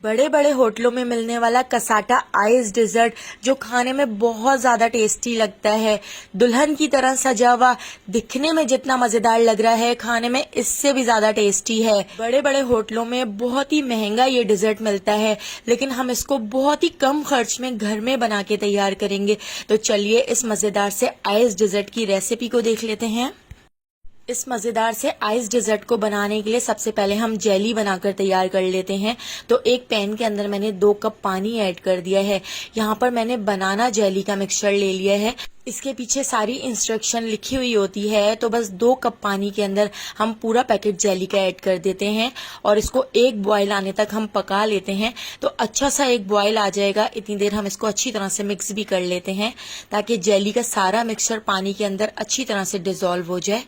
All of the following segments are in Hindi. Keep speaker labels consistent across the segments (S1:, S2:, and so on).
S1: बड़े बड़े होटलों में मिलने वाला कसाटा आइस डिजर्ट जो खाने में बहुत ज्यादा टेस्टी लगता है, दुल्हन की तरह सजा हुआ, दिखने में जितना मजेदार लग रहा है खाने में इससे भी ज्यादा टेस्टी है। बड़े बड़े होटलों में बहुत ही महंगा ये डिजर्ट मिलता है, लेकिन हम इसको बहुत ही कम खर्च में घर में बना के तैयार करेंगे। तो चलिए इस मजेदार से आइस डिजर्ट की रेसिपी को देख लेते हैं। इस मजेदार से आइस डिजर्ट को बनाने के लिए सबसे पहले हम जेली बनाकर तैयार कर लेते हैं। तो एक पैन के अंदर मैंने 2 कप पानी ऐड कर दिया है। यहाँ पर मैंने बनाना जेली का मिक्सचर ले लिया है। इसके पीछे सारी इंस्ट्रक्शन लिखी हुई होती है। तो बस 2 कप पानी के अंदर हम पूरा पैकेट जेली का ऐड कर देते हैं और इसको एक बॉयल आने तक हम पका लेते हैं। तो अच्छा सा एक बॉयल आ जाएगा, इतनी देर हम इसको अच्छी तरह से मिक्स भी कर लेते हैं ताकि जेली का सारा मिक्सचर पानी के अंदर अच्छी तरह से डिसॉल्व हो जाए।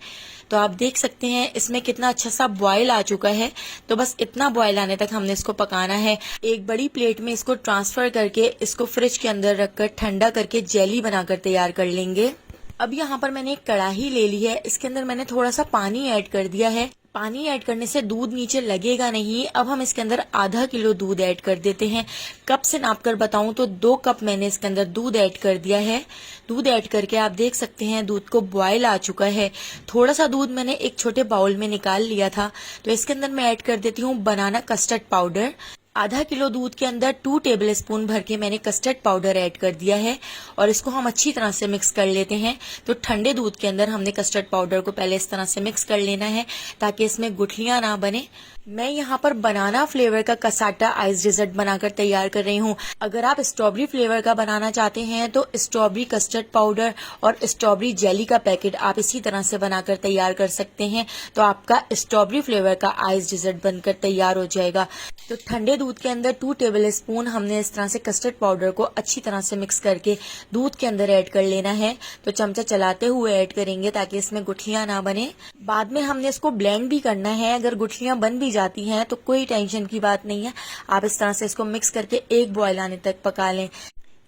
S1: तो आप देख सकते हैं इसमें कितना अच्छा सा बॉयल आ चुका है। तो बस इतना बॉयल आने तक हमने इसको पकाना है। एक बड़ी प्लेट में इसको ट्रांसफर करके इसको फ्रिज के अंदर रखकर ठंडा करके जेली बनाकर तैयार कर लेंगे। अब यहाँ पर मैंने एक कढ़ाई ले ली है, इसके अंदर मैंने थोड़ा सा पानी ऐड कर दिया है। पानी ऐड करने से दूध नीचे लगेगा नहीं। अब हम इसके अंदर आधा किलो दूध ऐड कर देते हैं। कप से नापकर बताऊं तो 2 कप मैंने इसके अंदर दूध ऐड कर दिया है। दूध ऐड करके आप देख सकते हैं दूध को बॉयल आ चुका है। थोड़ा सा दूध मैंने एक छोटे बाउल में निकाल लिया था। तो इसके अंदर मैं ऐड कर देती हूँ बनाना कस्टर्ड पाउडर। आधा किलो दूध के अंदर 2 टेबल स्पून भर के मैंने कस्टर्ड पाउडर ऐड कर दिया है और इसको हम अच्छी तरह से मिक्स कर लेते हैं। तो ठंडे दूध के अंदर हमने कस्टर्ड पाउडर को पहले इस तरह से मिक्स कर लेना है ताकि इसमें गुठलियां ना बने। मैं यहाँ पर बनाना फ्लेवर का कसाटा आइस डिजर्ट बनाकर तैयार कर रही हूँ। अगर आप स्ट्रॉबेरी फ्लेवर का बनाना चाहते हैं तो स्ट्रॉबेरी कस्टर्ड पाउडर और स्ट्रॉबेरी जेली का पैकेट आप इसी तरह से बनाकर तैयार कर सकते हैं। तो आपका स्ट्रॉबेरी फ्लेवर का आइस डिजर्ट बनकर तैयार हो जाएगा। तो ठंडे दूध के अंदर 2 टेबल स्पून हमने इस तरह से कस्टर्ड पाउडर को अच्छी तरह से मिक्स करके दूध के अंदर ऐड कर लेना है। तो चमचा चलाते हुए ऐड करेंगे ताकि इसमें गुठलियां ना बने। बाद में हमने इसको ब्लेंड भी करना है। अगर गुठलियां बन भी जाती हैं तो कोई टेंशन की बात नहीं है, आप इस तरह से इसको मिक्स करके एक बॉयल आने तक पका लें।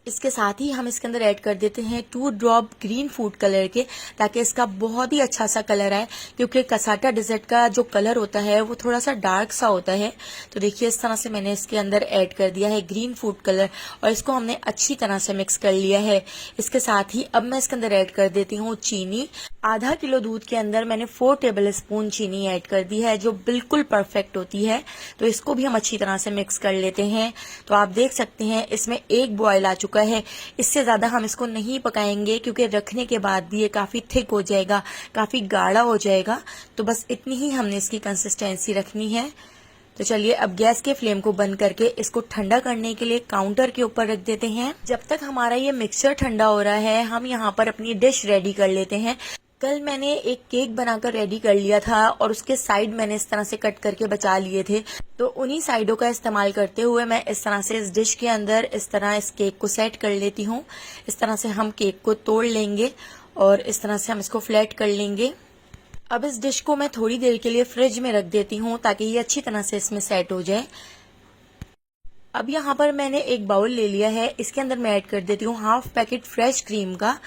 S1: इसके साथ ही हम इसके अंदर ऐड कर देते हैं 2 ड्रॉप ग्रीन फूड कलर के, ताकि इसका बहुत ही अच्छा सा कलर आए, क्योंकि कसाटा डिजर्ट का जो कलर होता है वो थोड़ा सा डार्क सा होता है। तो देखिए इस तरह से मैंने इसके अंदर ऐड कर दिया है ग्रीन फूड कलर और इसको हमने अच्छी तरह से मिक्स कर लिया है। इसके साथ ही अब मैं इसके अंदर ऐड कर देती हूँ चीनी। आधा किलो दूध के अंदर मैंने 4 टेबल स्पून चीनी ऐड कर दी है जो बिल्कुल परफेक्ट होती है। तो इसको भी हम अच्छी तरह से मिक्स कर लेते हैं। तो आप देख सकते हैं इसमें एक बॉयल आ चुका है। इससे ज्यादा हम इसको नहीं पकाएंगे क्योंकि रखने के बाद भी ये काफी थिक हो जाएगा, काफी गाढ़ा हो जाएगा। तो बस इतनी ही हमने इसकी कंसिस्टेंसी रखनी है। तो चलिए अब गैस के फ्लेम को बंद करके इसको ठंडा करने के लिए काउंटर के ऊपर रख देते हैं। जब तक हमारा ये मिक्सचर ठंडा हो रहा है हम यहाँ पर अपनी डिश रेडी कर लेते हैं। कल मैंने एक केक बनाकर रेडी कर लिया था और उसके साइड मैंने इस तरह से कट करके बचा लिए थे। तो उन्हीं साइडों का इस्तेमाल करते हुए मैं इस तरह से इस डिश के अंदर इस तरह इस केक को सेट कर लेती हूँ। इस तरह से हम केक को तोड़ लेंगे और इस तरह से हम इसको फ्लैट कर लेंगे। अब इस डिश को मैं थोड़ी देर के लिए फ्रिज में रख देती हूँ ताकि ये अच्छी तरह से इसमें सेट हो जाए। अब यहाँ पर मैंने एक बाउल ले लिया है, इसके अंदर मैं ऐड कर देती हूँ हाफ पैकेट फ्रेश क्रीम का।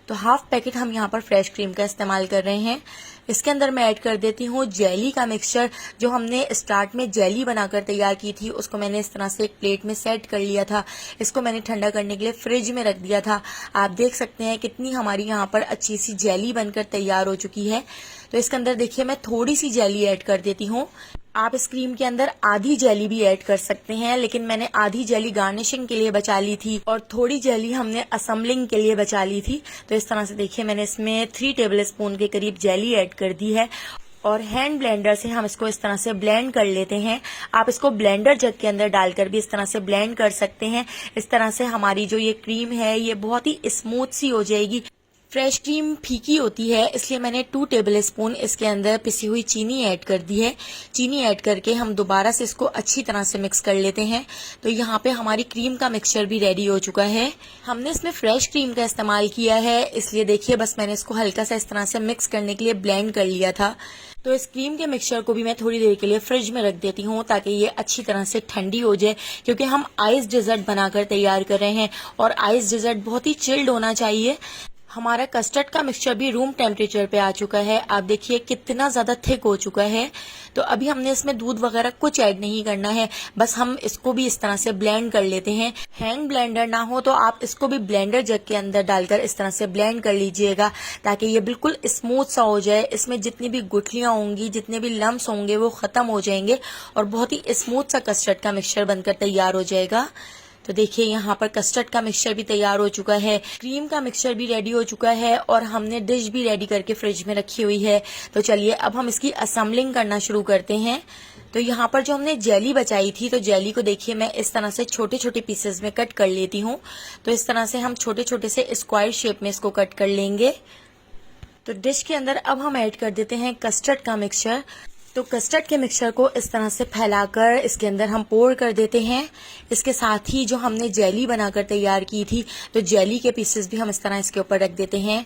S1: तो हाफ पैकेट हम यहाँ पर फ्रेश क्रीम का इस्तेमाल कर रहे हैं। इसके अंदर मैं ऐड कर देती हूँ जेली का मिक्सचर। जो हमने स्टार्ट में जेली बनाकर तैयार की थी उसको मैंने इस तरह से एक प्लेट में सेट कर लिया था। इसको मैंने ठंडा करने के लिए फ्रिज में रख दिया था। आप देख सकते हैं कितनी हमारी यहाँ पर अच्छी सी जेली बनकर तैयार हो चुकी है। तो इसके अंदर देखिए मैं थोड़ी सी जेली ऐड कर देती हूँ। आप इस क्रीम के अंदर आधी जेली भी ऐड कर सकते हैं, लेकिन मैंने आधी जेली गार्निशिंग के लिए बचा ली थी और थोड़ी जेली हमने असेंबलिंग के लिए बचा ली थी। तो इस तरह से देखिए मैंने इसमें 3 टेबल स्पून के करीब जेली ऐड कर दी है और हैंड ब्लेंडर से हम इसको इस तरह से ब्लेंड कर लेते हैं। आप इसको ब्लेंडर जग के अंदर डालकर भी इस तरह से ब्लेंड कर सकते हैं। इस तरह से हमारी जो ये क्रीम है ये बहुत ही स्मूथ सी हो जाएगी। फ्रेश क्रीम फीकी होती है इसलिए मैंने 2 टेबल स्पून इसके अंदर पिसी हुई चीनी ऐड कर दी है। चीनी ऐड करके हम दोबारा से इसको अच्छी तरह से मिक्स कर लेते हैं। तो यहाँ पे हमारी क्रीम का मिक्सचर भी रेडी हो चुका है। हमने इसमें फ्रेश क्रीम का इस्तेमाल किया है, इसलिए देखिए बस मैंने इसको हल्का सा इस तरह से मिक्स करने के लिए ब्लेंड कर लिया था। तो इस क्रीम के मिक्सचर को भी मैं थोड़ी देर के लिए फ्रिज में रख देती हूँ ताकि ये अच्छी तरह से ठंडी हो जाए, क्योंकि हम आइस डिजर्ट बनाकर तैयार कर रहे हैं और आइस डिजर्ट बहुत ही चिल्ड होना चाहिए। हमारा कस्टर्ड का मिक्सचर भी रूम टेम्परेचर पे आ चुका है। आप देखिए कितना ज़्यादा थिक हो चुका है। तो अभी हमने इसमें दूध वगैरह कुछ ऐड नहीं करना है, बस हम इसको भी इस तरह से ब्लेंड कर लेते हैं। हैंड ब्लेंडर ना हो तो आप इसको भी ब्लेंडर जग के अंदर डालकर इस तरह से ब्लेंड कर लीजिएगा, ताकि ये बिल्कुल स्मूथ सा हो जाए। इसमें जितनी भी गुठलियां होंगी, जितने भी लम्स होंगे वो खत्म हो जाएंगे और बहुत ही स्मूथ सा कस्टर्ड का मिक्सचर बनकर तैयार हो जाएगा। तो देखिए यहाँ पर कस्टर्ड का मिक्सचर भी तैयार हो चुका है, क्रीम का मिक्सचर भी रेडी हो चुका है और हमने डिश भी रेडी करके फ्रिज में रखी हुई है। तो चलिए अब हम इसकी असेंबलिंग करना शुरू करते हैं। तो यहाँ पर जो हमने जेली बचाई थी, तो जेली को देखिए मैं इस तरह से छोटे छोटे पीसेस में कट कर लेती हूँ। तो इस तरह से हम छोटे छोटे से स्क्वायर शेप में इसको कट कर लेंगे। तो डिश के अंदर अब हम ऐड कर देते हैं कस्टर्ड का मिक्सचर। तो कस्टर्ड के मिक्सचर को इस तरह से फैलाकर इसके अंदर हम पोर कर देते हैं। इसके साथ ही जो हमने जेली बनाकर तैयार की थी, तो जेली के पीसेस भी हम इस तरह इसके ऊपर रख देते हैं।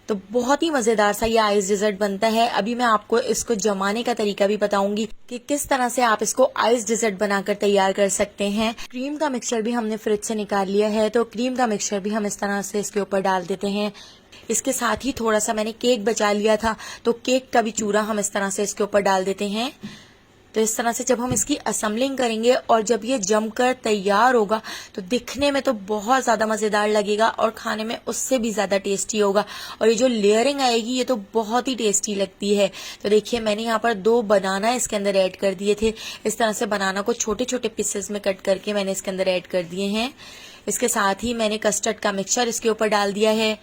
S1: तो बहुत ही मजेदार सा ये आइस डिजर्ट बनता है। अभी मैं आपको इसको जमाने का तरीका भी बताऊंगी कि किस तरह से आप इसको आइस डिजर्ट बनाकर तैयार कर सकते हैं। क्रीम का मिक्सचर भी हमने फ्रिज से निकाल लिया है, तो क्रीम का मिक्सचर भी हम इस तरह से इसके ऊपर डाल देते हैं। इसके साथ ही थोड़ा सा मैंने केक बचा लिया था, तो केक का भी चूरा हम इस तरह से इसके ऊपर डाल देते हैं। तो इस तरह से जब हम इसकी असेंबलिंग करेंगे और जब ये जमकर तैयार होगा, तो दिखने में तो बहुत ज्यादा मजेदार लगेगा और खाने में उससे भी ज्यादा टेस्टी होगा। और ये जो लेयरिंग आएगी ये तो बहुत ही टेस्टी लगती है। तो देखिए मैंने यहाँ पर 2 बनाना इसके अंदर ऐड कर दिए थे। इस तरह से बनाना को छोटे छोटे पीसेस में कट करके मैंने इसके अंदर ऐड कर दिए हैं। इसके साथ ही मैंने कस्टर्ड का मिक्सचर इसके ऊपर डाल दिया है।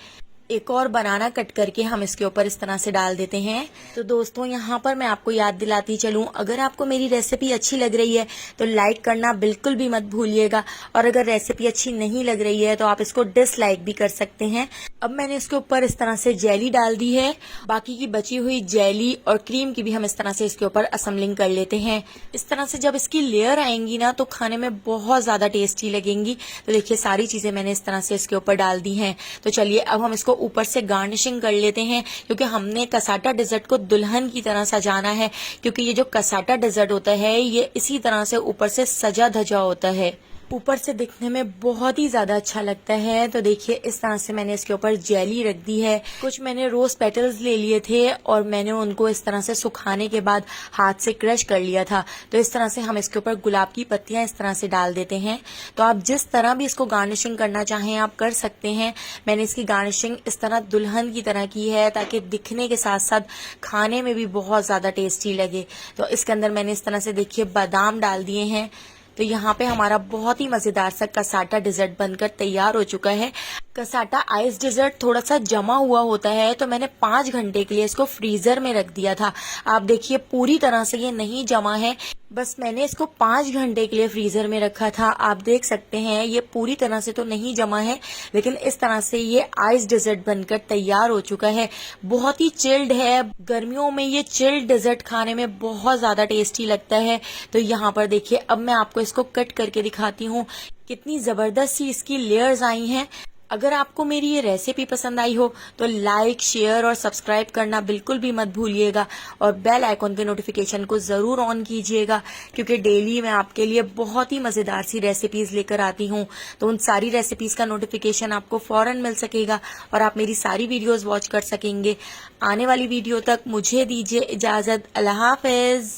S1: एक और बनाना कट करके हम इसके ऊपर इस तरह से डाल देते हैं। तो दोस्तों यहाँ पर मैं आपको याद दिलाती चलूं, अगर आपको मेरी रेसिपी अच्छी लग रही है तो लाइक करना बिल्कुल भी मत भूलिएगा, और अगर रेसिपी अच्छी नहीं लग रही है तो आप इसको डिसलाइक भी कर सकते हैं। अब मैंने इसके ऊपर इस तरह से जेली डाल दी है। बाकी की बची हुई जेली और क्रीम की भी हम इस तरह से इसके ऊपर असेंबलिंग कर लेते हैं। इस तरह से जब इसकी लेयर आएंगी ना, तो खाने में बहुत ज्यादा टेस्टी लगेंगी। तो देखिए सारी चीजें मैंने इस तरह से इसके ऊपर डाल दी हैं। तो चलिए अब हम इसको ऊपर से गार्निशिंग कर लेते हैं, क्योंकि हमने कसाटा डेजर्ट को दुल्हन की तरह सजाना है। क्योंकि ये जो कसाटा डेजर्ट होता है ये इसी तरह से ऊपर से सजा धजा होता है, ऊपर से दिखने में बहुत ही ज्यादा अच्छा लगता है। तो देखिए इस तरह से मैंने इसके ऊपर जेली रख दी है। कुछ मैंने रोज पेटल्स ले लिए थे और मैंने उनको इस तरह से सुखाने के बाद हाथ से क्रश कर लिया था। तो इस तरह से हम इसके ऊपर गुलाब की पत्तियां इस तरह से डाल देते हैं। तो आप जिस तरह भी इसको गार्निशिंग करना चाहें आप कर सकते हैं। मैंने इसकी गार्निशिंग इस तरह दुल्हन की तरह की है, ताकि दिखने के साथ साथ खाने में भी बहुत ज्यादा टेस्टी लगे। तो इसके अंदर मैंने इस तरह से देखिए बादाम डाल दिए हैं। तो यहाँ पे हमारा बहुत ही मजेदार सा कसाटा डिजर्ट बनकर तैयार हो चुका है। कसाटा आइस डिजर्ट थोड़ा सा जमा हुआ होता है, तो मैंने 5 घंटे के लिए इसको फ्रीजर में रख दिया था। आप देखिए पूरी तरह से ये नहीं जमा है, बस मैंने इसको 5 घंटे के लिए फ्रीजर में रखा था। आप देख सकते हैं ये पूरी तरह से तो नहीं जमा है, लेकिन इस तरह से ये आइस डिजर्ट बनकर तैयार हो चुका है। बहुत ही चिल्ड है। गर्मियों में ये चिल्ड डिजर्ट खाने में बहुत ज्यादा टेस्टी लगता है। तो यहाँ पर देखिए अब मैं आपको इसको कट करके दिखाती हूँ, कितनी जबरदस्त सी इसकी लेयर्स आई हैं। अगर आपको मेरी ये रेसिपी पसंद आई हो तो लाइक, शेयर और सब्सक्राइब करना बिल्कुल भी मत भूलिएगा, और बेल आइकॉन के नोटिफिकेशन को जरूर ऑन कीजिएगा, क्योंकि डेली मैं आपके लिए बहुत ही मजेदार सी रेसिपीज लेकर आती हूँ। तो उन सारी रेसिपीज का नोटिफिकेशन आपको फौरन मिल सकेगा और आप मेरी सारी वीडियोस वॉच कर सकेंगे। आने वाली वीडियो तक मुझे दीजिए इजाजत। अल्लाह हाफिज।